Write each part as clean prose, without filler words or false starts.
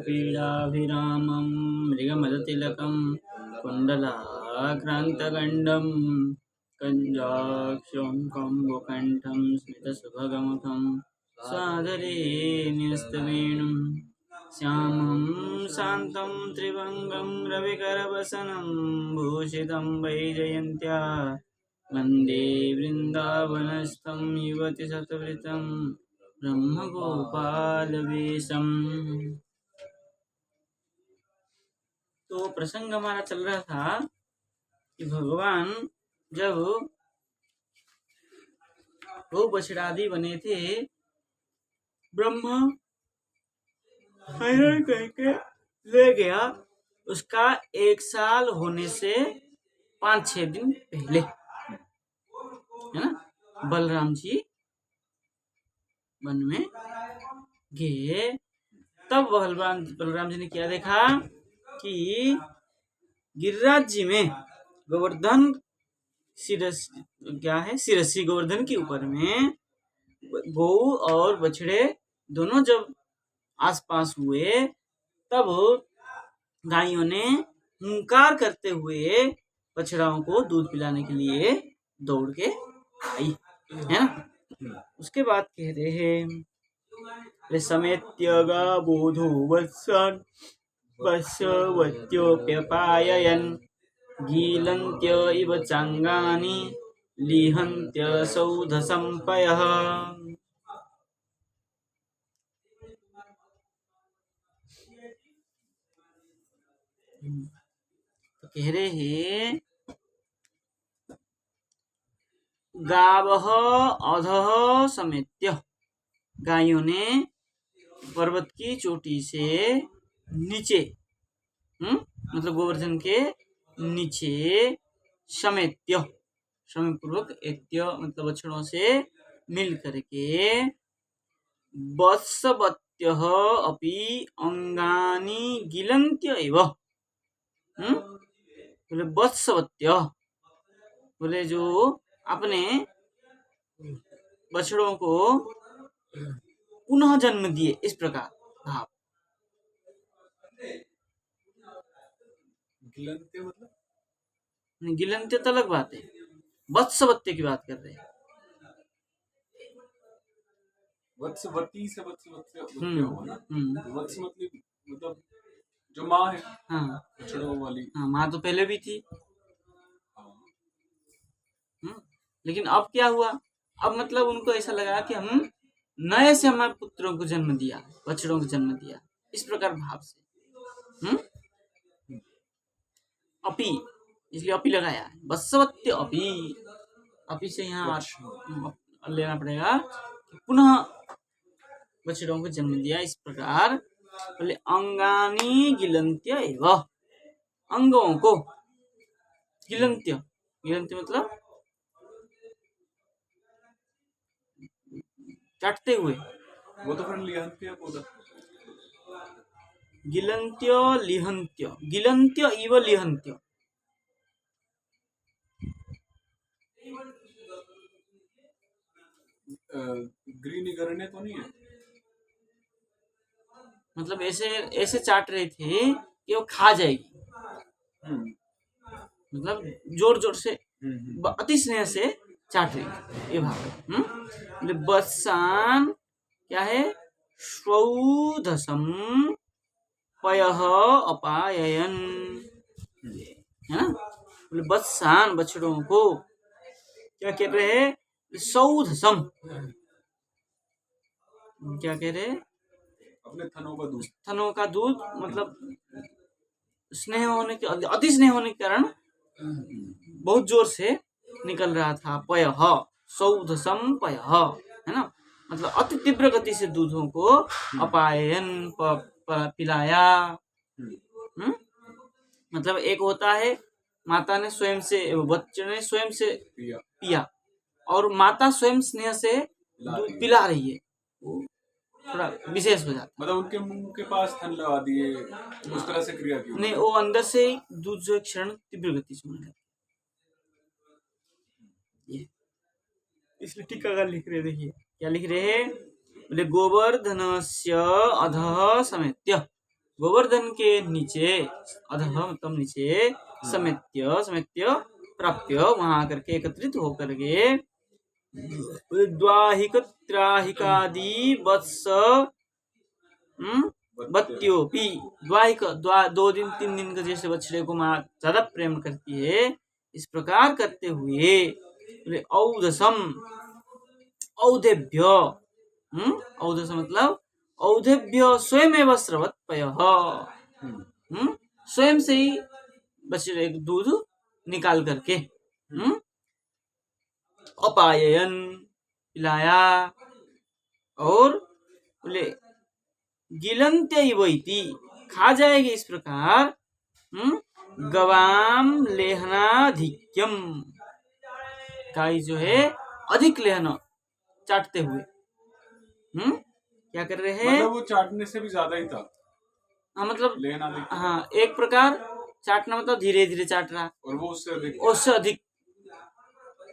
पीडाभिरामं मृगमदतिलकं कुण्डलाक्रान्तगण्डं कञ्जाक्षं कम्बुकण्ठं स्मितसुभगमुखं सादरे न्यस्तवेणुं श्यामं शान्तं त्रिभङ्गं रविकरवसनं भूषितं वैजयन्त्या वन्दे वृन्दावनस्थं युवतिशतवृतं ब्रह्मगोपाल वेशम। तो प्रसंग हमारा चल रहा था कि भगवान जब वो बछड़ादी बने थे, ब्रह्मा हरण करके ले गया उसका 1 साल होने से 5-6 दिन पहले, है ना। बलराम जी वन में गए, तब बलराम जी ने क्या देखा कि गिरिराज जी में गोवर्धन शिरसी गोवर्धन के ऊपर में गौ और बछड़े दोनों जब आसपास हुए, तब गायों ने हुंकार करते हुए बछड़ाओं को दूध पिलाने के लिए दौड़ के आई, है ना। उसके बाद कह रहे हैं समेत्य गावोधो वत्सन वस्वत्योप्यपाययन् गीलन्त्य इव चांगानि लिहन्त्य सौधसंपयः। तो कह रहे हैं गावः अधः समेत्य, गायों ने पर्वत की चोटी से नीचे, मतलब गोवर्धन के नीचे, समेत्य समय पूर्वक एत्य मतलब बछड़ों से मिल करके, वत्सवत्यः अपि अंगानि गिलन्त्य एव, बोले वत्सवत्य बोले जो अपने बछड़ों को पुनः जन्म दिए, इस प्रकार भाव। गिलन्त्य मतलब गिलन्त्य तो अलग बात है, वत्सवत्य की बात कर रहे हैं। वत्सवती से वत्सवत्य होगा ना। वत्स मतलब जो माँ है, हाँ बछड़ों वाली। हाँ, माँ तो पहले भी थी। लेकिन अब क्या हुआ, अब मतलब उनको ऐसा लगा कि हम नए से हमारे पुत्रों को जन्म दिया, बछड़ों को जन्म दिया, इस प्रकार भाव से। अपी, इसलिए अपी लगाया है, वत्सवत्य अपी, अपी से यहाँ लेना पड़ेगा, पुनः बछड़ों को जन्म दिया, इस प्रकार बोले अंगानी गिलन्त्य एव, अंगों को गिलन्त्य, गिलन्त्य मतलब काटते हुए, वो तो फिर लिहन्त्य बोला। गिलन्त्य लिहन्त्य, गिलन्त्य इव लिहन्त्य, ग्रीनीकरण तो नहीं है, मतलब ऐसे ऐसे चाट रहे थे कि वो खा जाएगी, मतलब जोर जोर से, अति स्नेह से चाट रही थी, ये भाव। बत्सान क्या है, स्वौधसम पयः अपाययन्, है ना। बोले बत्सान बछड़ों को क्या कह रहे हैं, सौधसम, क्या कह रहे हैं, अपने थनों का दूध, थनों का दूध, मतलब स्नेह होने के, अति स्नेह होने के कारण बहुत जोर से निकल रहा था। पयः सौधसम पयः, है ना, मतलब अति तीव्र गति से दूधों को अपायन पिलाया। मतलब एक होता है माता ने स्वयं से, बच्चे ने स्वयं से पिया, और माता स्वयं स्नेह से दूध पिला रही है, वो थोड़ा विशेष हो जाता। मतलब उनके मुंह के पास थन लगा दिए, उस तरह से क्रिया की नहीं, वो अंदर से ही दूध जो क्षरण तीव्र गति से होने लगता, इसलिए टीका लिख रहे, देखिए क्या लिख रहे हैं, बोले गोवर्धनस्य अधः समेत्य, गोवर्धन के नीचे, अधः मतलब नीचे, समेत्य समेत्य प्राप्य वहां आकर के एकत्रित होकर के द्वाहिक त्राहिकादि वत्स बत्योपी, द्वाहिक दो दिन 3 दिन का जैसे बछड़े को माँ ज्यादा प्रेम करती है, इस प्रकार करते हुए बोले औदसम, औदेभ्य, औदस मतलब औदेभ्य स्वयं स्रवत पय, स्वयं से ही बछड़े दूध निकाल करके अपायन पिलाया, और बोले गिलंत्य इवैति खा जाएगी इस प्रकार, गवाम लेहनाधिक्यम, गाय जो है अधिक लेहना चाटते हुए, क्या कर रहे हैं, मतलब वो चाटने से भी ज्यादा ही था। हाँ मतलब लेहनाधिक्यम, हाँ एक प्रकार चाटना मतलब धीरे धीरे चाट रहा, और वो उससे अधिक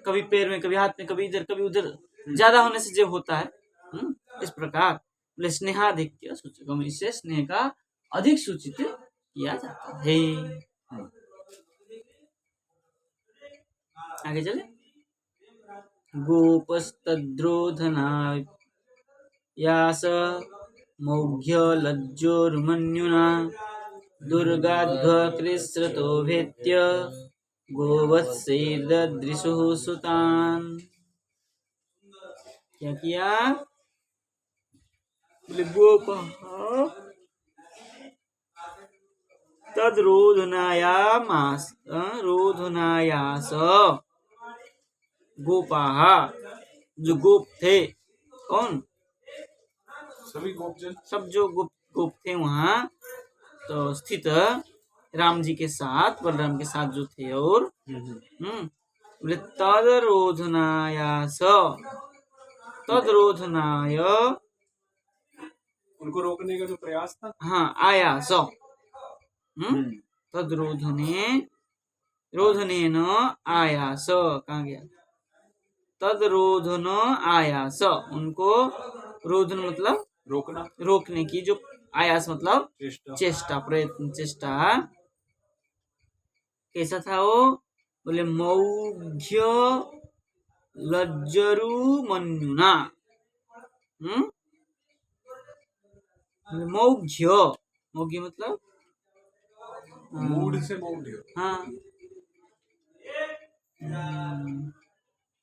कभी पैर में, कभी हाथ में, कभी इधर कभी उधर, ज्यादा होने से जो होता है, इस प्रकार बोले स्नेहाधिक्य सूचक, इससे स्नेह का अधिक सूचित किया जाता है। आगे चले, गोपस्तद्रोधनायास मौघ्य लज्जोर्मन्युना दुर्गाध्वकृस्रतो भेत्य गोवत्सैर्ददृशुः सुतान्, क्या किया, बोले गोपः रोधनायास, गोपाः जो गोप थे, कौन, सभी गोपजन, सब जो गोप थे वहाँ तो स्थित राम जी के साथ, बलराम के साथ जो थे, और बोले तदरोधनायास, तदरोधनाय उनको रोकने का जो प्रयास था, हाँ आयास, तदरोधने, रोधनेन आयास, कहाँ गया, तदरोधन आयास, उनको रोधन मतलब रोकना, रोकने की, जो आयास मतलब चेष्टा, प्रयत्न, चेष्टा, कैसा था वो, बोले मौघ्य लज्जरु मन्युना, मौघ्य, मौघ्य मतलब मूड से मौढ़, हाँ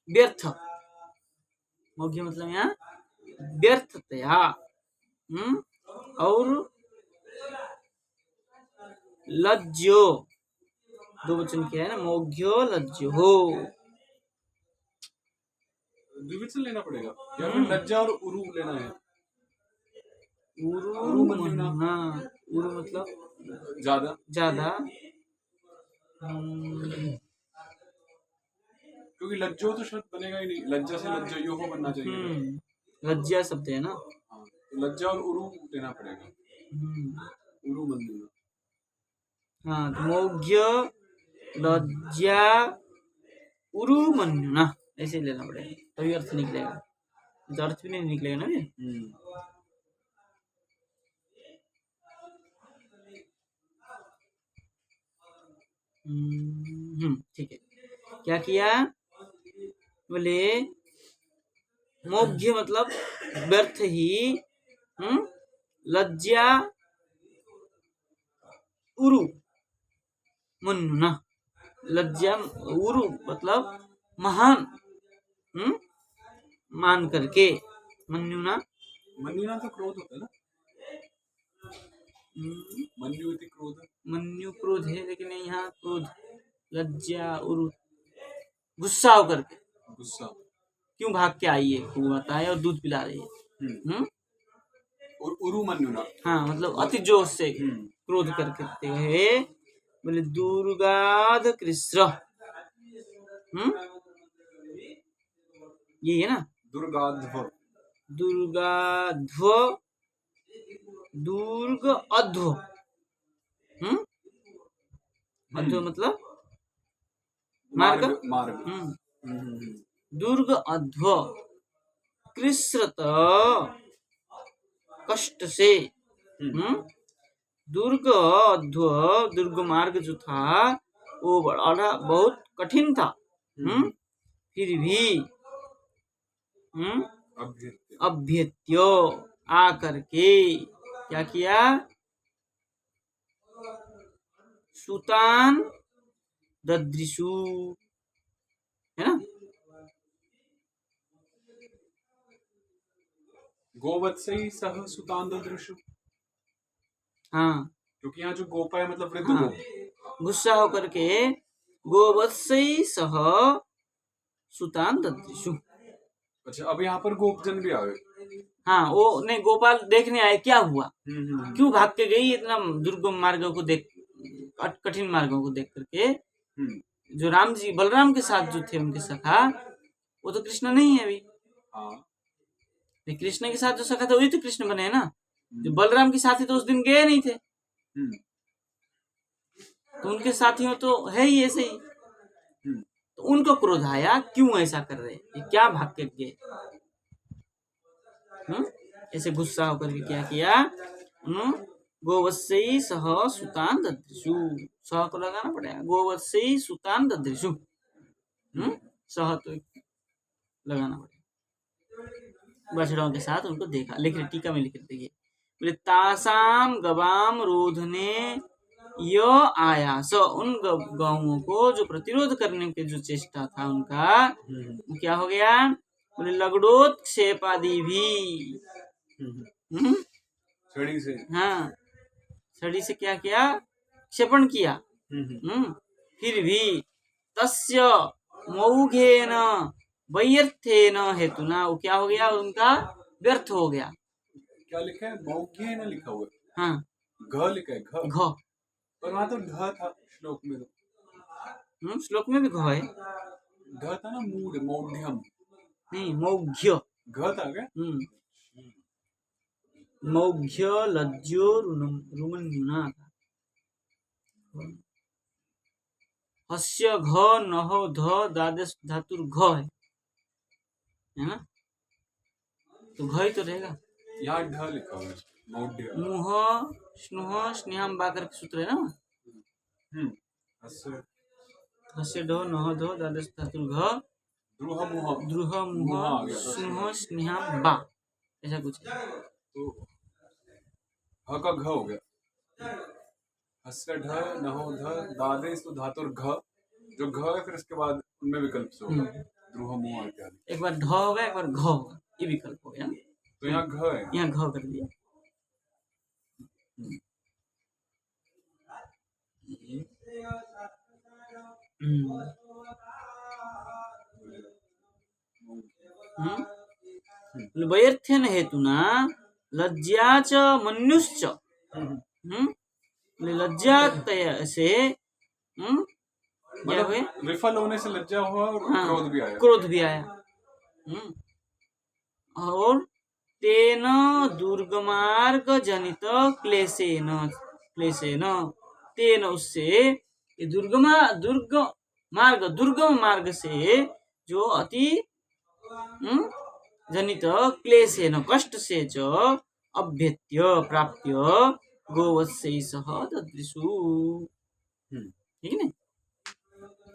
व्यर्थ, मौघ्य मतलब यहाँ व्यर्थतया, और लज्जो दो वचन किया है ना, मौघ्यो लज्जो हो, द्विवचन लेना पड़ेगा या फिर लज्जा और उरु लेना है, उरु मन्युना, उरु मतलब ज्यादा, ज्यादा, क्योंकि लज्जो तो शब्द बनेगा ही नहीं, लज्जा से लज्जा यो हो बनना चाहिए, लज्जा शब्द है ना, हाँ, तो लज्जा और उरु लेना पड़ेगा, उरु मन्युना, हाँ तो मौघ्य लज्जा उरु मन्युना ऐसे लेना पड़ेगा, तभी अर्थ निकलेगा, तो अर्थ भी नहीं निकलेगा ना ये। ठीक है, क्या किया, बोले मौघ्य मतलब व्यर्थ ही, लज्जा उरु मन्युना, लज्जा उरु मतलब महान, मान करके, मन्युना, मन्युना तो क्रोध होता है ना, मन्यु क्रोध, मन्यु क्रोध है, लेकिन यहाँ क्रोध, लज्जा उरु गुस्सा होकर के, गुस्सा, क्यों भाग के आई है, खूब है और दूध पिला रही है, और उरु मन्युना, हाँ मतलब अति जोश से क्रोध करते हुए, बोले दुर्गाध कृष्ण, ये है ना, दुर्गाध्व, दुर्गाध्व, दुर्ग अध्व, अध्व मतलब मार्ग, दुर्ग अध्व कृष्णत कष्ट से। दुर्ग मार्ग जो था वो बड़ा बहुत कठिन था। फिर भी अभ्यत्यो आकर के क्या किया, सुतान ददृशु, है ना, गोवत्सई सह सुतान ददृशु। हाँ, क्योंकि यहाँ जो गोपा है मतलब वृद्ध हाँ, गोप। गुस्सा होकर के गोवत्सई सह सुतान ददृशु। अच्छा, अब यहाँ पर गोपजन भी आ गए। हाँ, वो नहीं, गोपाल देखने आए क्या हुआ, क्यों भाग के गई इतना दुर्गम मार्गों को देख, कठिन मार्गों को देख करके। जो राम जी बलराम के साथ जो थे उनके सखा, वो तो कृष्ण नहीं है अभी। कृष्ण के साथ जो सखा था वही तो कृष्ण बने है ना। जो बलराम के साथी तो उस दिन गए नहीं थे, तो उनके साथियों तो है ही ऐसे ही। तो उनको क्रोध आया, क्यों ऐसा कर रहे, ये क्या भाग के गए। ऐसे गुस्सा होकर के क्या किया, गोवत्सई सह सुतान ददृशु, सह को लगाना पड़ेगा, गोवत्सई सुतान ददृशु, सह तो लगाना पड़ेगा, बछड़ों के साथ उनको देखा। लिख रहे टीका में लिख रहे देखिए, बोले तासाम गवाम रोधने यो आयास, उन गौओं को जो प्रतिरोध करने के जो चेष्टा था उनका, वो क्या हो गया, बोले लगड़ोत्क्षेपादि भी, छड़ी से, हाँ, छड़ी से क्या किया, क्षेपण किया। फिर भी तस्य मौघेन वैयर्थेन हेतुना, वो क्या हो गया, उनका व्यर्थ हो गया। क्या लिखा है, मौघेन लिखा हुआ है। हाँ, घ लिखा है, घ, पर वहां तो ढ था श्लोक में। तो श्लोक में भी घ है, ढ था ना, मूढ़, मौढ़्यम नहीं, मौघ्य, घ था क्या। मौघ्य लज्जो रुमन्युना था। हस्य घ नहो ध दादेश धातुर घ है ना, तो घ ही तो रहेगा। यहाँ ढ लिखा हुआ है, मौढ़्य, मुह स्नुह स्नेहम बाकर के सूत्र है ना। हस्य ढो नह धो दादेश धातुर घ, द्रुह मुह स्नुह स्नेहम बा, ऐसा कुछ है। तो ह का घ हो गया, हस्य ढ नहो ध दादेश तो धातुर घ, जो घ है फिर उसके बाद उनमें विकल्प से होगा, द्रुह मुह इत्यादि। एक बार ढ होगा, एक बार घ होगा, ये विकल्प हो गया। तो यहाँ घ है, यहाँ घ कर दिया। वैर्थ्यन हेतुना लज्जा च मन्युश्च, लज्जा से क्या हुए, विफल होने से लज्जा हुआ और क्रोध भी आया, क्रोध भी आया। और तेन दुर्गमार्ग जनित क्लेशेन, तेन उससे, दुर्गम मार्ग से जो अति जनित क्लेशेन कष्ट से जो अभ्यत्य प्राप्य गोवत्सई सह ददृशु, ठीक है,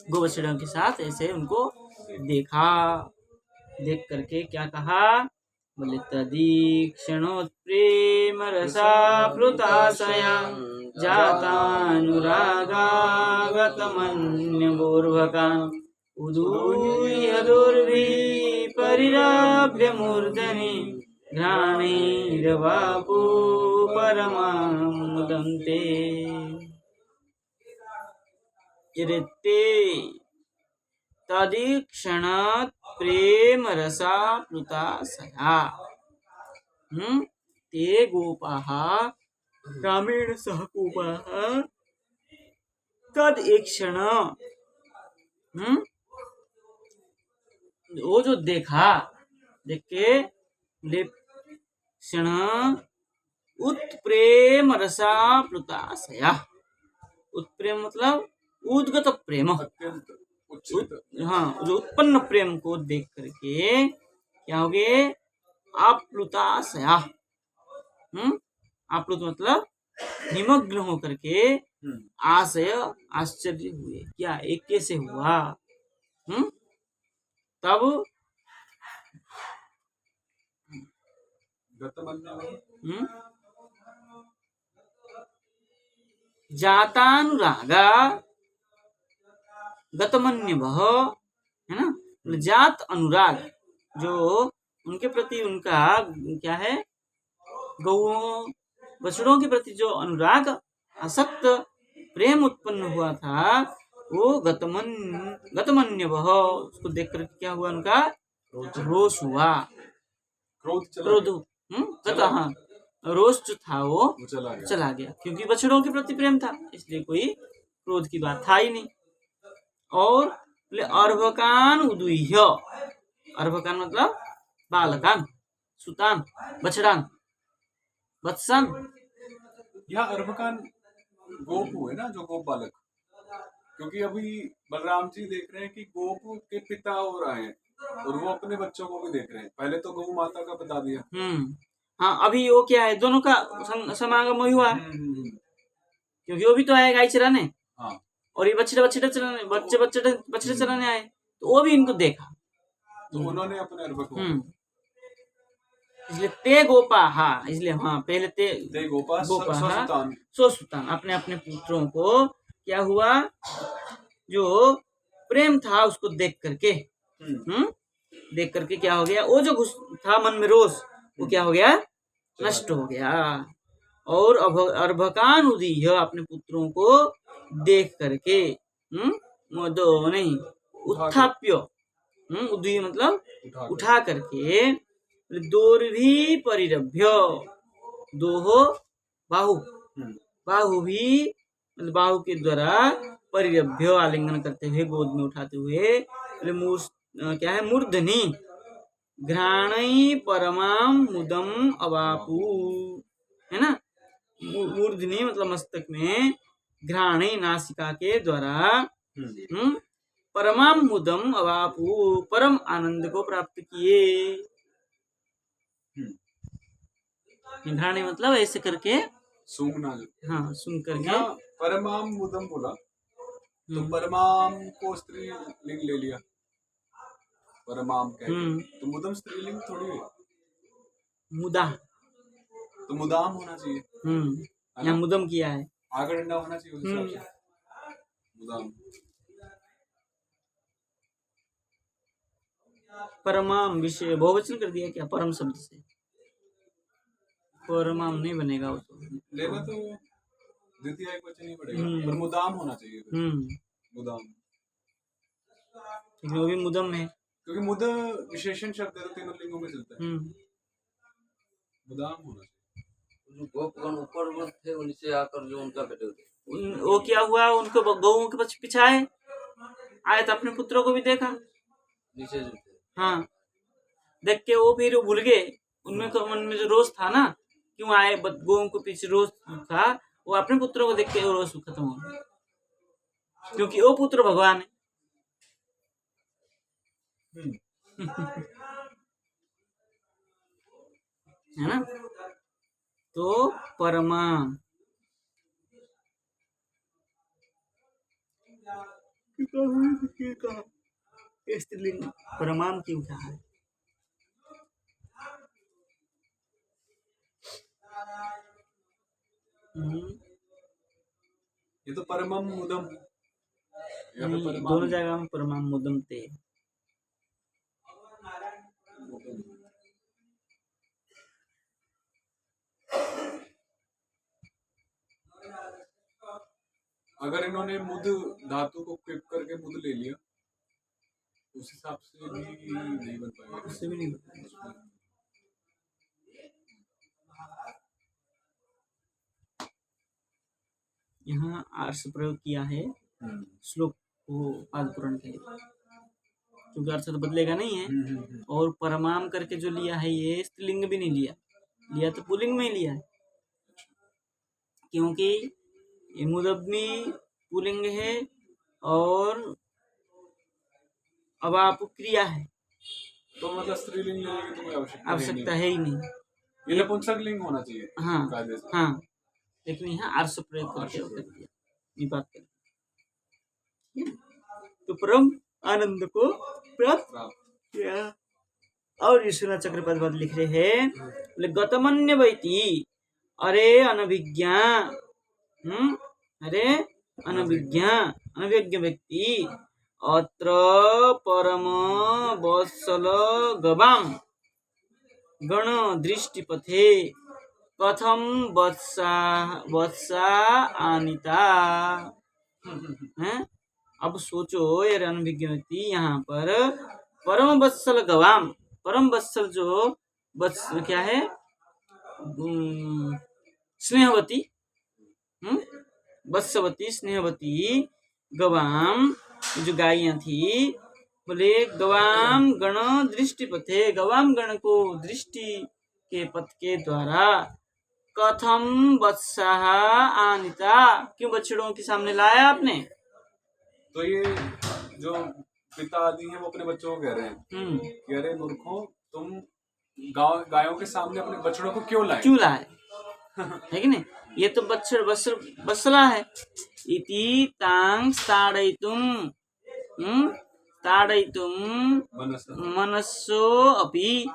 गोवत्सों के साथ ऐसे उनको देखा। देख करके क्या कहा, बोले तदीक्षणोत्प्रेम रसाप्लुताशया जातानुरागागतमन्यगोर्भकान् उदूय दुर्भिः परिरभ्य मूर्धनि घ्राणैर्वापु परमां मुदन्ते। यदिते तदीक्षणात् प्रेम रसा प्लुताशया, ते गोपाः रामेण सह गोपाः तदीक्षण, वो जो देखा, देख के क्षण उत्प्रेम रसा प्लुताशया, उत्प्रेम मतलब उद्गत प्रेम, हाँ, जो उत्पन्न प्रेम को देख करके क्या हो गए, आप्लुताशया, आप्लुत मतलब निमग्न होकर के आशय आश्चर्य हुए, क्या एक कैसे हुआ। तब जातानुरागा गतमन्यवः, है ना, जात अनुराग, जो उनके प्रति उनका क्या है, गौओं बछड़ों के प्रति जो अनुराग आसक्त प्रेम उत्पन्न हुआ था, वो गतमन्यवः, उसको देख कर क्या हुआ, उनका रोष हुआ, क्रोध, हाँ, रोष जो था वो चला गया, क्योंकि बछड़ों के प्रति प्रेम था, इसलिए कोई क्रोध की बात था ही नहीं। और अर्भकान उदुह्य, अर्भकान मतलब बालकान, सुतान, बछड़ान, वत्सन। यहाँ अर्भकान गोप हुए ना, जो गोप बालक, क्योंकि अभी बलराम जी देख रहे हैं कि गोप के पिता हो रहे हैं और वो अपने बच्चों को भी देख रहे हैं। पहले तो गौ माता का बता दिया। हाँ, अभी वो क्या है, दोनों का समागम हुआ, क्योंकि वो भी तो आए गाय चराने, हाँ, और ये बछड़े चराने आए, तो वो भी इनको देखा, तो उन्होंने अपने अर्भक इसलिए ते गोपा, हाँ, इसलिए हाँ, पहले ते गोपा स्वसुतान, अपने अपने पुत्रों को क्या हुआ, जो प्रेम था उसको देख करके, देख करके क्या हो गया, वो जो था मन में रोष, वो क्या हो गया, नष्ट हो गया। और अर्भकान उदीय, अपने पुत्रों को देख करके, नहीं, उत्थाप्य, उदीय मतलब उठा करके, दोर्भी परिरभ्य, दोहो बाहु, बाहु भी मतलब बाहु के द्वारा, परिरभ्य आलिंगन करते हुए, गोद में उठाते हुए, क्या है, मूर्धनि घ्राणई परमाम मुदम अवापू, है ना, मूर्धनि मतलब मस्तक में, घ्राणई नासिका के द्वारा, परमाम मुदम अवापू, परम आनंद को प्राप्त किए। घ्राणई मतलब ऐसे करके सूंघना, हाँ, सूंघ करके, परमाम मुदम बोला तो परमाम को स्त्रीलिंग ले लिया, परमाम तो मुदम स्त्रीलिंग थोड़ी है, मुदा, तो मुदाम होना चाहिए, यहाँ मुदम किया है, आगे डंडा होना चाहिए उस हिसाब से, मुदाम। परमाम विषय बहुवचन कर दिया क्या, परम शब्द से, परमाम नहीं बनेगा, वो तो लेना तो द्वितीय एक वचन ही पड़ेगा, पर मुदाम होना चाहिए, मुदाम, वो भी मुदम है, क्योंकि मुद विशेषण शब्द है तो तीनों लिंगों में चलता है, मुदाम होना चाहिए। गोपगण ऊपर मत थे, उनसे आकर जो उनका बेटे थे, वो क्या हुआ, उनको गौओं के पीछे आए तो अपने पुत्रों को भी देखा, नीचे जो थे, हाँ, देख के वो फिर भूल गए, उनमें मन में जो रोष था ना, क्यों आए गौओं के पीछे रोष था, वो अपने पुत्रों को देख के वो रोष खत्म हो गया, क्योंकि वो पुत्र भगवान है ना। तो परमा स्त्रीलिंग परमाम क्यों कहा है, ये तो परमम मुदम, दोनों जगह में परमाम मुदम थे। अगर इन्होंने मुद धातु को क्लिप करके मुद ले लिया, उस हिसाब से भी नहीं बन पाएगा, उससे भी नहीं बन पाएगा। यहाँ आर्ष प्रयोग किया है श्लोक को पादपुराण के, क्योंकि अर्थ तो बदलेगा नहीं है, और परमाम करके जो लिया है ये स्त्रीलिंग भी नहीं लिया तो पुल्लिंग में ही लिया है, क्योंकि ये मुदब्बी पुल्लिंग है और अब आप क्रिया है, तो मतलब स्त्रीलिंग लेने की तो कोई आवश्यकता है ही नहीं, ये नपुंसक लिंग होना चाहिए हाँ कायदे से। हाँ, लेकिन यहाँ आर्ष प्रयोग करके कर दिया, ये बात कर। तो परम आनंद को प्राप्त किया। और ऋषिना चक्रपद लिख रहे हैं, बोले गतमन्य वैती, अरे अनभिज्ञा, अरे अनभिज्ञ व्यक्ति, अत्र परम वत्सल गवाम गण दृष्टिपथे कथम वत्सा आनिता। हैं? अब सोचो ये अनभिज्ञ व्यक्ति, यहाँ पर परम वत्सल गवाम, परम वत्सल जो वत्सल क्या है, स्नेहवती, वत्सवती स्नेहवती गवाम जो गायियां थी, बोले गवाम गण दृष्टि पथे, गवाम गण को दृष्टि के पथ के द्वारा कथम वत्सा आनिता, क्यों बछड़ों के सामने लाया आपने। तो ये जो पिता आदि हैं वो अपने बच्चों को कह रहे हैं कि अरे मूर्खों, तुम गायों के सामने अपने बछड़ों को क्यों लाए है कि नहीं। ये तो बछड़ बसला है। इति तांग ताड़यितुम मनस्सो अपि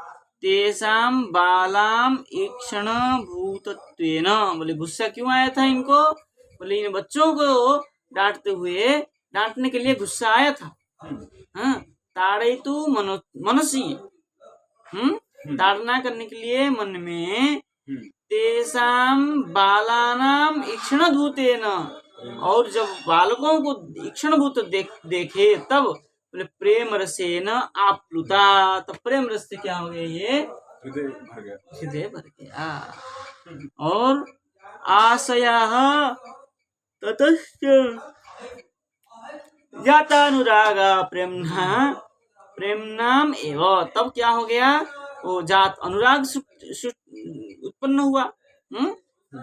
तेषां बालाम ईक्षण भूतत्वेन। बोले गुस्सा क्यों आया था इनको, बोले इन बच्चों को डांटने के लिए गुस्सा आया था। हाँ, ताड़यितु मनसी, ताड़ना करने के लिए मन में, तेषां बालानाम ईक्षण भूतेन, और जब बालकों को ईक्षण भूत देखे तब बोले प्रेम रसेन आप्लुता, तब प्रेम रस से क्या हो गया, ये हृदय भर गया। और आशया ततश्च जातानुरागा प्रेमनाम एवं, तब क्या हो गया, वो जात अनुराग उत्पन्न हुआ,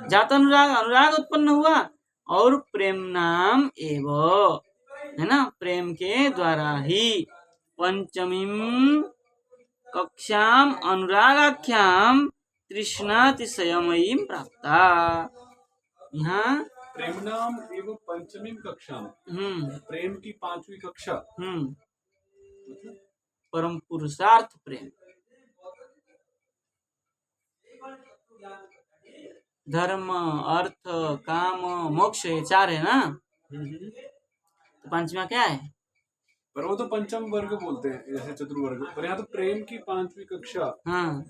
जात अनुराग उत्पन्न हुआ, और प्रेम नाम एवं, है ना, प्रेम के द्वारा ही पंचमीं कक्षाम अनुरागाख्याम तृष्णातिशयमयीं प्राप्ता। यहाँ प्रेम नाम एवं पंचमी कक्षा, प्रेम की 5वीं कक्षा, परम पुरुषार्थ प्रेम, धर्म अर्थ काम मोक्ष, ये 4 है ना। तो 5वां क्या है, पर वो तो पंचम वर्ग बोलते हैं, जैसे चतुर्वर्ग, पर यहाँ तो प्रेम की 5वीं कक्षा। हाँ,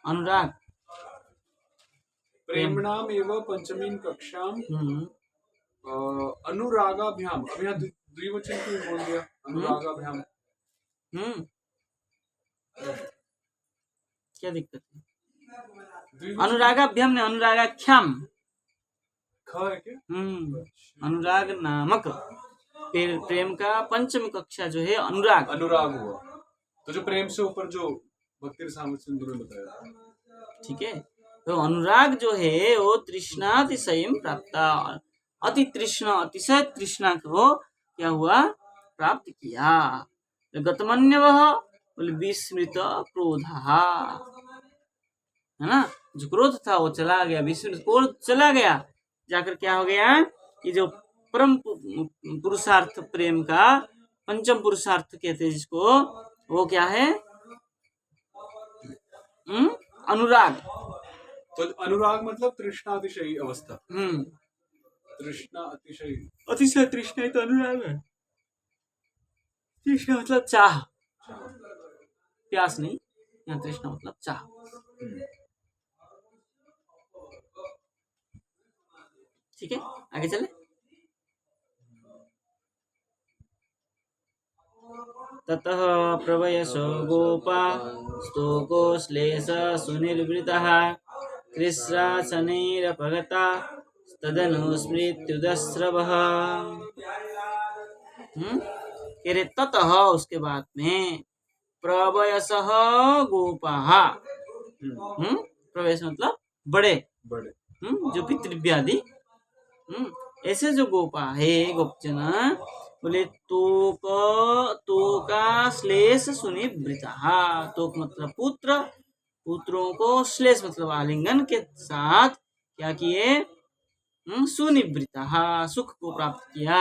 अनुराग प्रेम नाम एवं पंचमी कक्षा अनुरागाभ्याम, अब यहाँ द्विवचन क्यों बोल दिया, अनुरागाभ्याम। क्या दिक्कत है, अनुरागाभ्याम ने अनुरागाख्याम, ख है क्या, अनुराग नामक प्रेम का 5वीं कक्षा जो है अनुराग हुआ। तो जो प्रेम से ऊपर जो भक्ति रसामृत सिंधु में बताया, ठीक है। तो अनुराग जो है वो तृष्णातिशयम प्राप्ता, अति तृष्णा, अतिशय तृष्णा को क्या हुआ, प्राप्त किया। गतमन्यवः बोले विस्मृत क्रोध, है ना, जो क्रोध था वो चला गया, विस्मृत क्रोध चला गया, जाकर क्या हो गया कि जो परम पुरुषार्थ प्रेम का 5म पुरुषार्थ कहते हैं जिसको, वो क्या है, अनुराग। तो अनुराग मतलब तृष्णातिशयी अवस्था, तृष्णा अतिशयी, अतिशय तृष्णा ही तो अनुराग है। तृष्णा मतलब चाह, प्यास नहीं, यहाँ तृष्णा मतलब चाह। ठीक है, आगे चले। ततः प्रवयस गोपा स्तोको श्लेष सुनिर्वृतः कृष्णासनैरपगता तदनु स्मृत्युदस्रवः। रे ततः उसके बाद में प्रवयस गोपाः, प्रवयस मतलब बड़े, जो पितृव्यादि, ऐसे जो गोपा है गोपजन, बोले तोका श्लेष सुनिवृता। तोक मतलब पुत्र, पुत्रों को श्लेष मतलब आलिंगन के साथ क्या किए, सुनिवृता सुख को प्राप्त किया,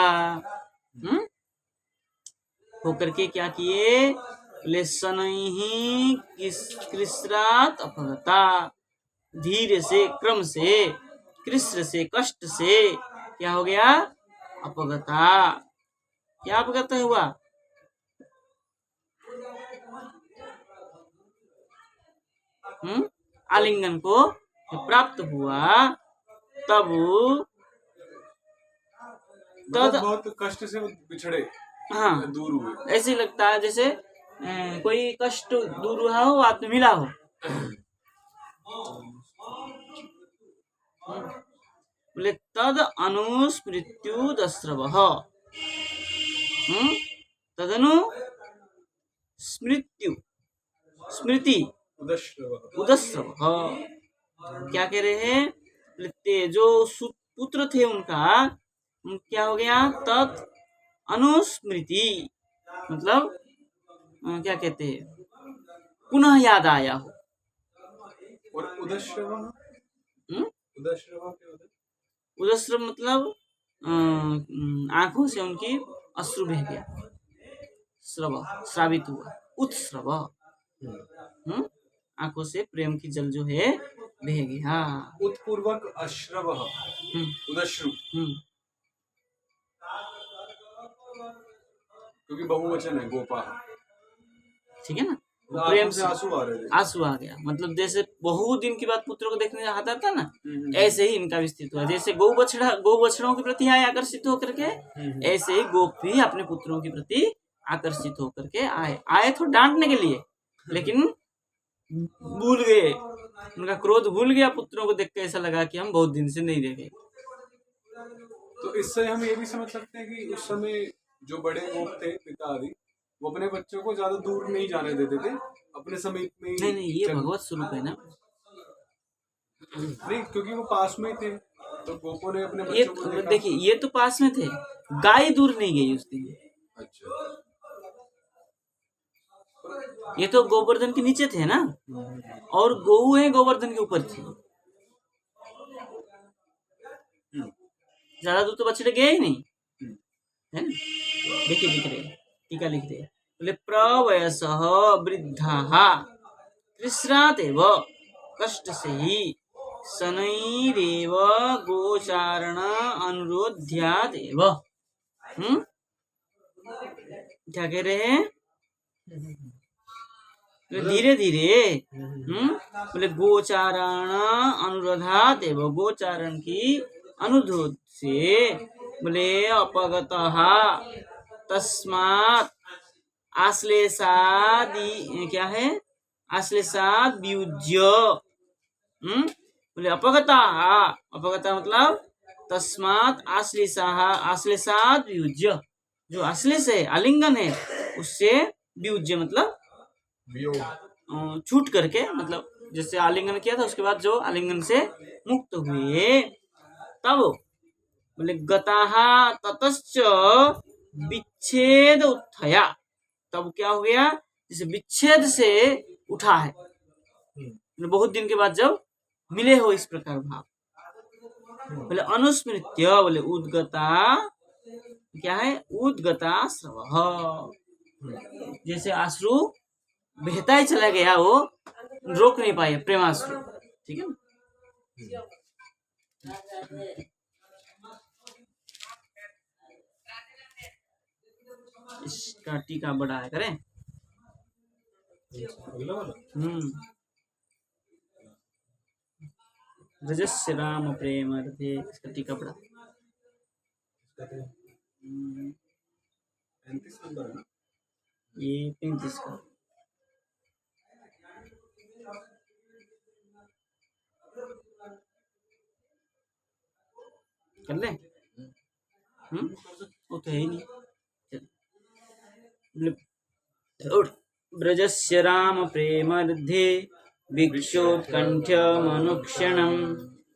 होकर के क्या किए, बोले शनैः कृस्रात अपगता, धीरे से क्रम से, कृष्ण से कष्ट से क्या हो गया, अपगता। क्या अपगत हुआ, आलिंगन को प्राप्त हुआ, तब मतलब बहुत कष्ट से वो बिछड़े, हाँ दूर हुए। ऐसे लगता है जैसे कोई कष्ट दूर हुआ हो, आत्म मिला हो। बोले तद अनुस्मृत्युदस्रव, तदनु स्मृति उदस्रव, क्या कह रहे हैं, जो पुत्र थे उनका क्या हो गया, तत् अनुस्मृति मतलब क्या कहते हैं, पुनः याद आया हो। और उदस्रव, उदस्रव मतलब आंखों से उनकी अश्रु बह गया, स्रव श्रावित हुआ, उत्स्रव, आंखों से प्रेम की जल जो है बह गया। उत्पूर्वक अश्रव, उदश्रु, क्योंकि बहुवचन है गोपा, ठीक है ना, प्रेम से आंसू आ रहे थे, आंसू आ गया, मतलब जैसे बहुत दिन के बाद पुत्रों को देखने आता था ना, ऐसे ही इनका विस्तृत हुआ। जैसे गौ बछड़ों के प्रति आए आकर्षित होकर के, ऐसे ही गोप भी अपने पुत्रों के प्रति आकर्षित होकर के आए तो डांटने के लिए, लेकिन भूल गए, उनका क्रोध भूल गया, पुत्रों को देख के ऐसा लगा कि हम बहुत दिन से नहीं देखे। तो इससे हम ये भी समझ सकते हैं कि उस समय जो बड़े गोप थे, पिता आदि, वो अपने बच्चों को ज्यादा दूर नहीं जाने देते थे, अपने समीप में। नहीं, ये भगवत स्वरूप है ना, नहीं, क्योंकि वो पास में थे, तो गोपों ने अपने बच्चों को देखा। देखिए ये तो पास में थे, गाय दूर नहीं गई उस दिन। अच्छा, ये तो गोवर्धन के नीचे थे ना, और गऊ है गोवर्धन के ऊपर थी, ज्यादा दूर तो बछड़े गए ही नहीं, है ना। देखिए लिख रहे, टीका लिख रहे, बोले प्रवयसः वृद्धाः कृष्णादेव कष्ट से ही शनैरेव गोचारण अनुरोध्यादेव। क्या कह रहे हैं, धीरे धीरे बोले गोचारण अनुरोधात एवं, गोचारण की अनुरोध से बोले अपगतः तस्मात् आश्लेषादि, क्या है, आश्लेषाद वियुज्य, बोले अपगता मतलब तस्मात् आश्लेषाद वियुज्य, जो आश्लेष है आलिंगन है उससे वियुज्य मतलब छूट करके, मतलब जैसे आलिंगन किया था उसके बाद जो आलिंगन से मुक्त हुए, तब बोले गताहा ततश्च विच्छेद उत्थया, तब क्या हो गया, जैसे विच्छेद से उठा है, बहुत दिन के बाद जब मिले हो इस प्रकार भाव। बोले अनुस्मृत्य, बोले उद्गता, क्या है, उद्गता स्रवः, जैसे आश्रु बहता ही चला गया, वो रोक नहीं पाए प्रेमाश्रु, ठीक है ना। इसका टीका बड़ा है, करें। रजस्य राम प्रेम अर्थे, इसका टीका बड़ा, 35 नंबर है ना, ये 35 का। कर ले, वो तो है ही नहीं। ब्रजस्य राम प्रेमर्धे भिक्षोत्कण्ठ्य मनुक्षणं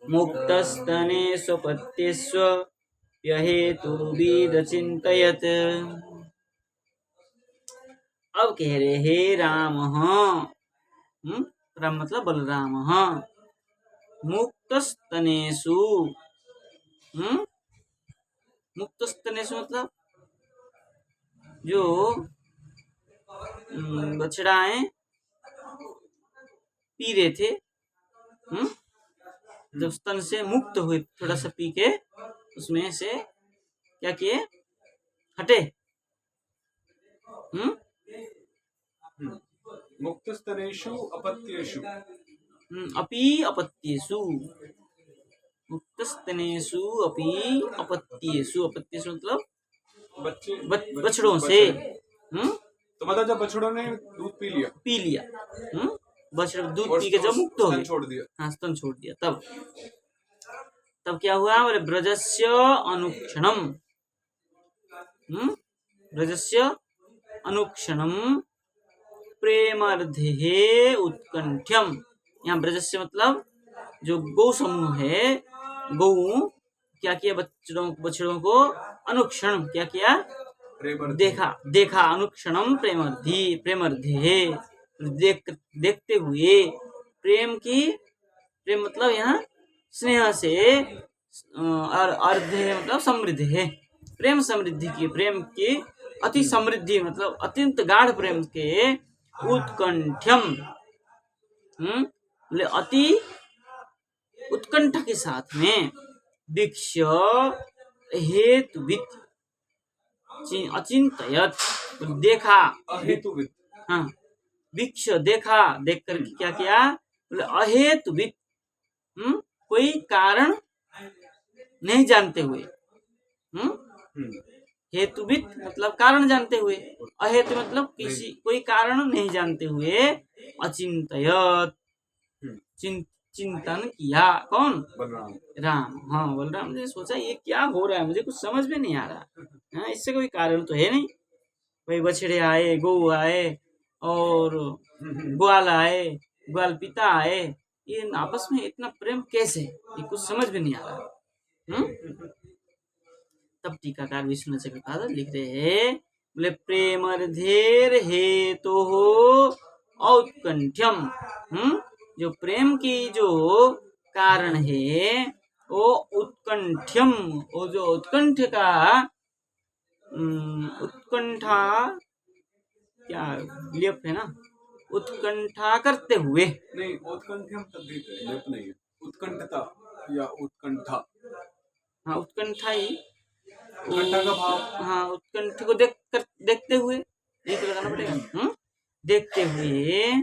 मुक्तस्तने स्वपत्यस्व व्यहेतुभिरचिन्तयत्। अब कह रहे हे राम, राम मतलब बलराम, मुक्तस्तनेषु, मुक्तस्तनेषु मतलब जो बछड़ाएं पी रहे थे, जब स्तन से मुक्त हुए, थोड़ा सा पी के उसमें से क्या किए, हटे। मुक्तस्तनेषु अपत्येषु, अपि अपत्येषु, मुक्तस्तनेषु अपि अपत्येषु, अपत्येषु मतलब बच्चे बछड़ों से। तो मतलब जब बछड़ों ने दूध पी लिया, बछड़ा दूध पी के जब मुक्त हो गए, छोड़ दिया, हाँ स्तन छोड़ दिया, तब क्या हुआ, बोले ब्रजस्य अनुक्षणम, ब्रजस्य अनुक्षणम प्रेमर्धे उत्कंठ्यम। यहाँ ब्रजस्य मतलब जो गौ समूह है, गौ क्या किया, बछड़ों को अनुक्षण क्या किया, देखा अनुक्षणम प्रेमर्धे देखते हुए, प्रेम मतलब यहाँ स्नेह से, और अर्ध मतलब समृद्धि है, प्रेम समृद्धि की, प्रेम की अति समृद्धि मतलब अत्यंत गाढ़ प्रेम के उत्कंठ्यम, अति उत्कंठ के साथ में, वीक्ष्य हेतुवित् अचिंतयत् देखा, अहेतुवित्, हाँ वीक्ष्य देखा, देख करके क्या किया, बोले अहेतुवित्, कोई कारण नहीं जानते हुए, हेतुवित् मतलब कारण जानते हुए, अहेतु मतलब किसी कोई कारण नहीं जानते हुए, अचिंतयत् चिंतन किया, कौन, बलराम, राम। हाँ बलराम ने सोचा ये क्या हो रहा है, मुझे कुछ समझ में नहीं आ रहा, इससे कोई कारण तो है नहीं, भाई बछड़े आए, गौ आए और ग्वाल आए, ग्वाल पिता आए, ये आपस में इतना प्रेम कैसे, ये कुछ समझ में नहीं आ रहा। तब टीकाकार विष्णु चक्रपाद लिख रहे हैं, बोले प्रेमर्धेर हेतु औत्कंठ्यम, जो प्रेम की जो कारण है वो उत्कंठ्यम, वो जो उत्कंठ का उत्कंठा क्या लेप है ना, उत्कंठा करते हुए, नहीं उत्कंठ्यम तद्धित है, लेप नहीं है, उत्कंठता या उत्कंठा, हाँ उत्कंठा ही, उत्कंठा का भाव, हाँ उत्कंठ को देखते हुए, एक लगाना पड़ेगा, देखते हुए,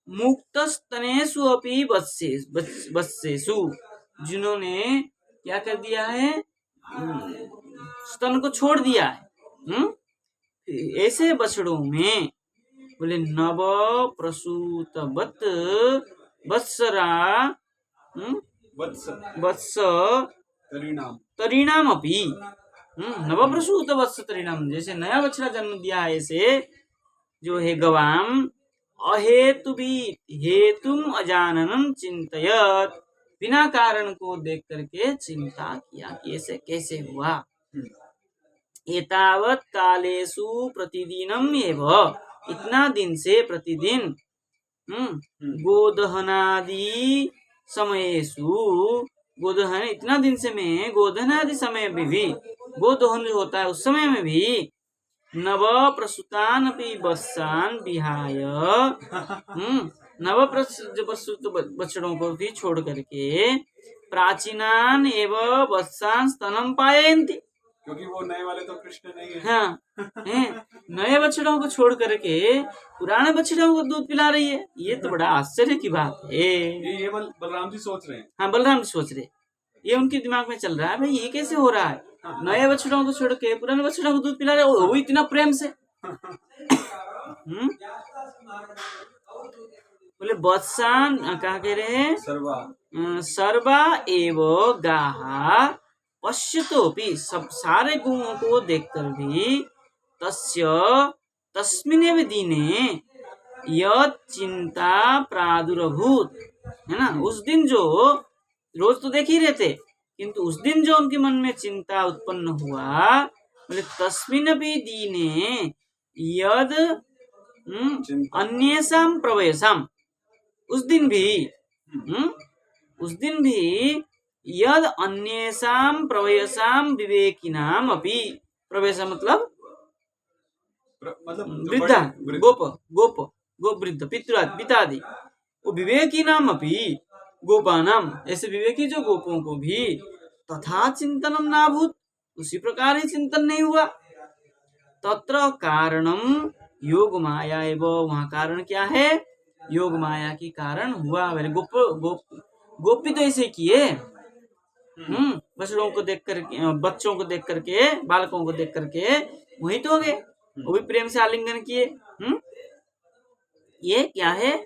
मुक्तस्तनेषु अपि वत्सेषु, जिन्होंने क्या कर दिया है, स्तन को छोड़ दिया है, ऐसे बछड़ों में, बोले नव प्रसूतवत् वत्सरा, वत्स तरीणाम अपि, नव प्रसूत वत्स तरीणाम, जैसे नया बछड़ा जन्म दिया है, ऐसे जो है गवाम, अहेतु भी हेतुम अजाननम चिंतयत, बिना कारण को देख करके चिंता किया कि ऐसे कैसे हुआ। एतावत् कालेषु प्रतिदिनम एव, इतना दिन से प्रतिदिन, गोदहनादि समयेषु, गोदहन इतना दिन से मैं गोदहनादि समय में भी, गोदहन जो होता है उस समय में भी, नव प्रसूतान अपि वत्सान विहाय, नव प्रसूत बछड़ों को भी छोड़ करके, प्राचीनान एवं वत्सान स्तनम पायन्ति, क्योंकि वो नए वाले तो कृष्ण नहीं है, हाँ नए बछड़ों को छोड़ करके पुराने बछड़ों को दूध पिला रही है, ये तो बड़ा आश्चर्य की बात है। ये बलराम जी सोच रहे हैं, हाँ बलराम जी सोच रहे, ये उनके दिमाग में चल रहा है, भाई ये कैसे हो रहा है, नए बछड़ों को छोड़ के पुराने बछड़ों को दूध पिला रहे, वो इतना प्रेम से। बोले वत्सान कहा कह रहे हैं, सर्वा एव गाहा पश्यतोपि, सब सारे गुणों को देखकर भी, तस्य तस्मिनेव दिने यत् चिंता प्रादुर्भूत, है ना, उस दिन जो रोज तो देख ही रहे थे, किंतु उस दिन जो उनके मन में चिंता उत्पन्न हुआ, बोले तस्मिन्नपि दीने यद अन्येषां प्रवेशम, उस दिन भी उस दिन भी यद अन्येषां प्रवेशम विवेकिनाम अपि, प्रवेश मतलब मतलब वृद्धा गोप गोप गोप वृद्ध पितादि, वो विवेकी नाम अपि गोपानाम, ऐसे विवेकी जो गोपों को भी तथा चिंतनम नाभूत, उसी प्रकार ही चिंतन नहीं हुआ। तत्र कारणम योग माया एवं, वहाँ कारण क्या है? योग माया की कारण हुआ। गोपी तो ऐसे किए, बछड़ों को देख करके, बच्चों को देख करके, बालकों को देख करके मोहित हो गए, वो भी प्रेम से आलिंगन किए। ये क्या है?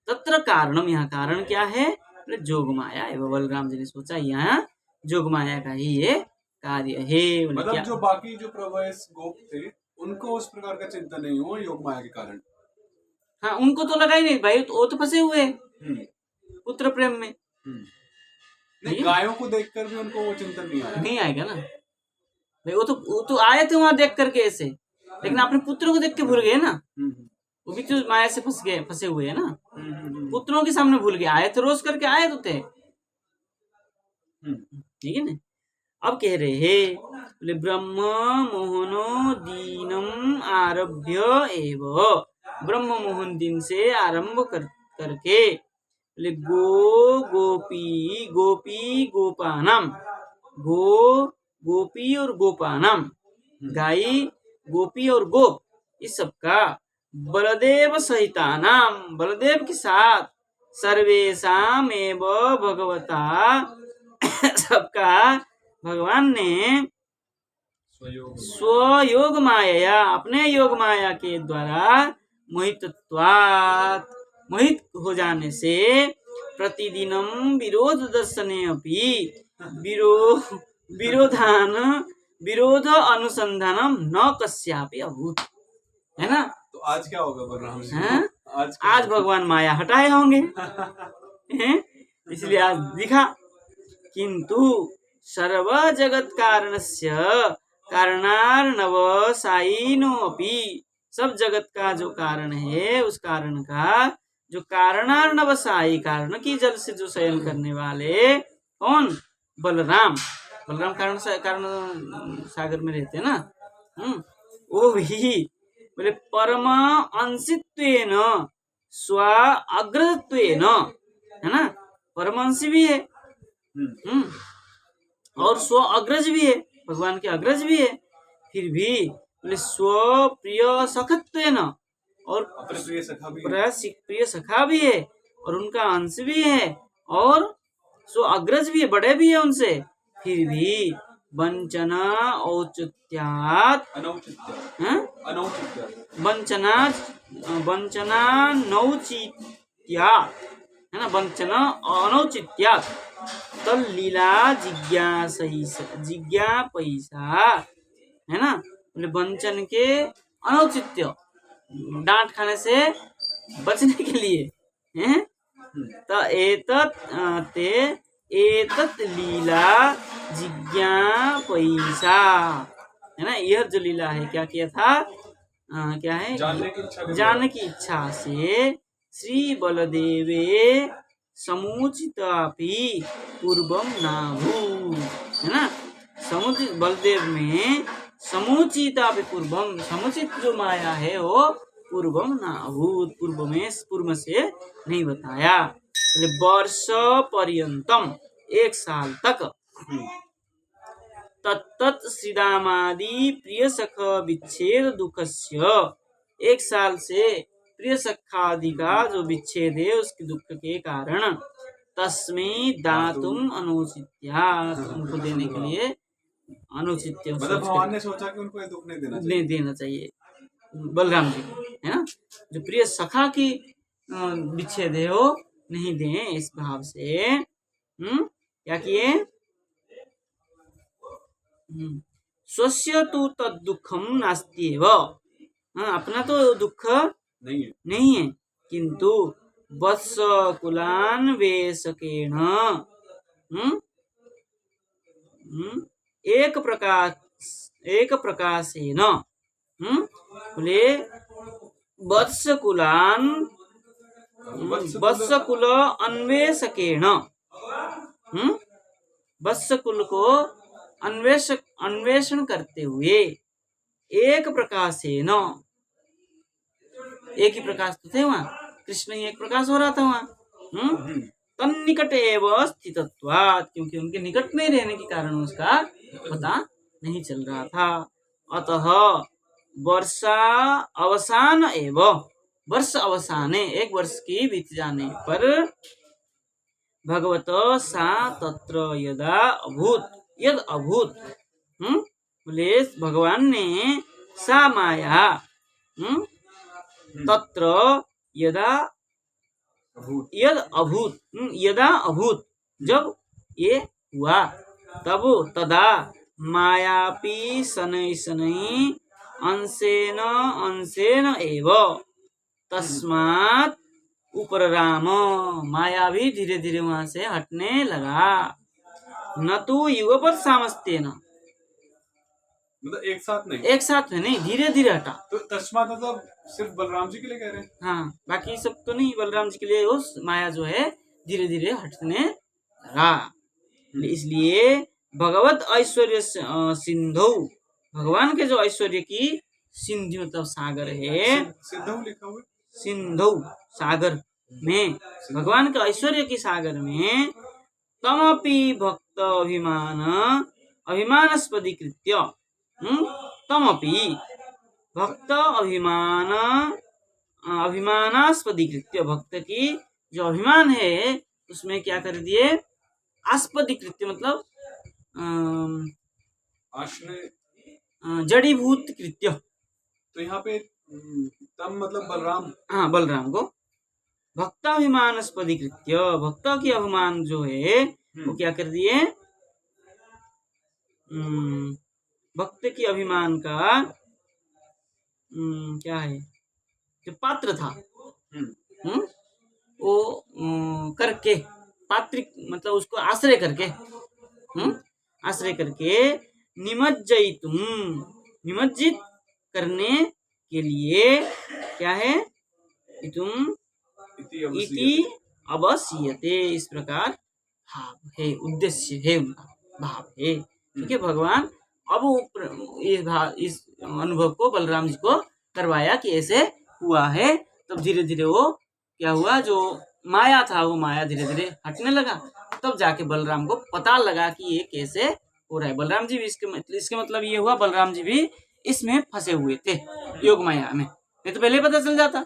तत्र कारणम, यहाँ कारण क्या है? जोग माया एवं। बलराम जी ने सोचा यहाँ जोग माया का ही ये कार्य है। मतलब जो बाकी जो प्रवेश गोप थे उनको उस प्रकार का चिंतन नहीं हुआ योग माया के कारण। हाँ, उनको तो लगा ही नहीं भाई, वो तो फंसे हुए पुत्र प्रेम में। नहीं, गायों को देखकर भी उनको वो चिंतन नहीं आया। नहीं आएगा ना भाई, वो तो आए थे वहां देख करके ऐसे, लेकिन अपने पुत्र को देख के भूल गए ना। वो भी तो माया से फंसे हुए है ना। पुत्रों के सामने भूल गए, आए थे रोज करके आए तो थे, ठीक है ना। अब कह रहे हैं बोले ब्रह्म मोहनो दीनम आरभ्य एव, ब्रह्म मोहन दिन से आरंभ करके बोले गोपी गोपानाम, गोपी और गोपानाम, गाई गोपी और गोप, इस सबका बलदेव सहितानाम, बलदेव के साथ, सर्वेशाम एव भगवता, सबका भगवान ने स्वयोग माया, अपने योग माया के द्वारा मोहितत्वात्, मोहित हो जाने से, प्रतिदिनम विरोध दर्शने अपि, विरोध अनुसंधानम न कस्यापि अभूत, है ना। तो आज क्या होगा बलराम जी? आज भगवान माया हटाए होंगे इसलिए आज दिखा। किंतु सर्व जगत कारणस्य कारणार्णव साइनो अपि, सब जगत का जो कारण है, उस कारण का जो कारणार्णव साई, कारण की जल से जो शयन करने वाले, कौन? बलराम। बलराम कारण सागर में रहते हैं ना। वो भी बोले परम अंशित्वेन स्व अग्रजत्वेन, है ना, परमांशी भी है और स्व अग्रज भी है, भगवान के अग्रज भी है। फिर भी बोले स्व प्रिय सखत्वेन, और प्रिय सखा भी है, और उनका अंश भी है, और स्व अग्रज भी है, बड़े भी है उनसे। फिर भी वंचना औचित्यात्, वंचना नौचित्या, है ना, वंचना अनौचित्यात् तल्लीला जिज्ञापैसा, है ना, वंचन के अनौचित्य, डांट खाने से बचने के लिए हैं। तो एतत् लीला जिज्ञापैसा, है ना, यह जो लीला है, क्या किया था? क्या है? जानने की इच्छा से श्री बलदेवे समुचितापि पूर्वम नाभूत, है ना, समुचित बलदेव में समुचितापि पूर्वम, समुचित जो माया है वो पूर्वम नाभूत, पूर्व से नहीं बताया। वर्ष पर्यंतम, 1 साल तक, तत्त श्रीदामादि प्रिय सख विच्छेद दुखस्य, 1 साल से प्रिय सखादि का जो विच्छेद है उसके दुख के कारण, तस्मै दातुम अनुचित्यात्, उनको देने के लिए अनुचित्य, मतलब भगवान ने सोचा कि उनको ये दुख नहीं देना चाहिए बलराम जी को, है ना, जो प्रिय सखा की विच्छेद है वो नहीं दें, इस भाव से क्या किए? स्वस्य तु तद दुखम नास्त्येव, अपना तो दुख नहीं है, किंतु वत्स कुलान्वेषकेण, एक प्रकाशेन बोले वत्सकुलान वत्सकुल अन्वेषकेण वत्सकुल को अन्वेषण करते हुए एक प्रकाशेन एक ही प्रकाश तो थे वहाँ, कृष्ण ही एक प्रकाश हो रहा था वहाँ। तन्निकट एव स्थितत्वात्, क्योंकि उनके निकट में रहने के कारण उसका पता नहीं चल रहा था। अतः वर्षा अवसान एव, वर्ष अवसाने एक वर्ष की बीत जाने पर भगवत सा तत्र यदा अभूत यद अभूत बोले भगवान ने सा माया तत्र यदा यद अभूत यदा अभूत जब ये हुआ तब तदा मायापि शनै शनै अंशेन अंशेन एव तस्मात् उपराम, माया भी धीरे धीरे वहां से हटने लगा। न तो युगपत सामस्तेन, मतलब एक साथ नहीं, एक साथ में नहीं, धीरे धीरे हटा। तो तस्मात मतलब सिर्फ बलराम जी के लिए कह रहे हैं? हाँ, बाकी सब तो नहीं, बलराम जी के लिए उस माया जो है धीरे धीरे हटने लगा। इसलिए भगवत ऐश्वर्य सिंधु, भगवान के जो ऐश्वर्य की सिंधु मतलब सागर है, सिंधु लिखा हुआ सिंधु सागर में, भगवान के ऐश्वर्य की सागर में तमपि भक्त अभिमानस्पदीकृत्य तमपि भक्त अभिमानास्पदीकृत्य, भक्त की जो अभिमान है उसमें क्या कर दिए, आस्पदीकृत्य मतलब आश्रय जड़ीभूत कृत्य। तो यहाँ पे तम मतलब बलराम, हाँ बलराम को भक्ताभिमानस्पदीकृत्य, भक्त की अभिमान जो है वो क्या कर दिए, भक्त की अभिमान का क्या है, जो पात्र था वो करके, पात्र मतलब उसको आश्रय करके, आश्रय करके निमज्जयितुम, निमज्जित करने के लिए क्या है, तुम इति अवश्यते, इस प्रकार भाव है, उद्देश्य है, उनका भाव है। ठीक है, भगवान अब इस अनुभव को बलराम जी को करवाया कि ऐसे हुआ है। तब धीरे धीरे वो क्या हुआ, जो माया था वो माया धीरे धीरे हटने लगा। तब जाके बलराम को पता लगा कि ये कैसे हो रहा है। बलराम जी भी इसके मतलब ये हुआ, बलराम जी भी इसमें फंसे हुए थे योग माया में, नहीं तो पहले पता चल जाता,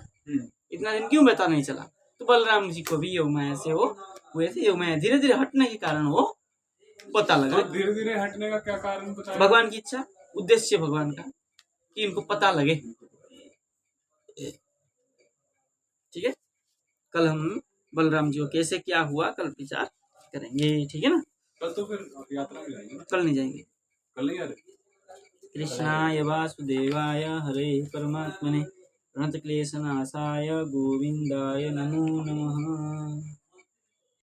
इतना दिन क्यों पता नहीं चला। तो बलराम जी को भी योग माया से वो हुए थे, योग माया धीरे धीरे हटने के कारण वो पता लगा। तो धीरे धीरे हटने का क्या कारण बताया? भगवान की इच्छा, उद्देश्य भगवान का कि इनको पता लगे। ठीक है, कल हम बलराम जी को कैसे क्या हुआ कल विचार करेंगे। ठीक है ना, कल तो फिर यात्रा में जाएंगे ना? कल नहीं जाएंगे, कल नहीं आ रहे। कृष्णाय वासुदेवाय हरे परमात्मने प्रणतक्लेशनाशाय गोविंदाय नमो नमः।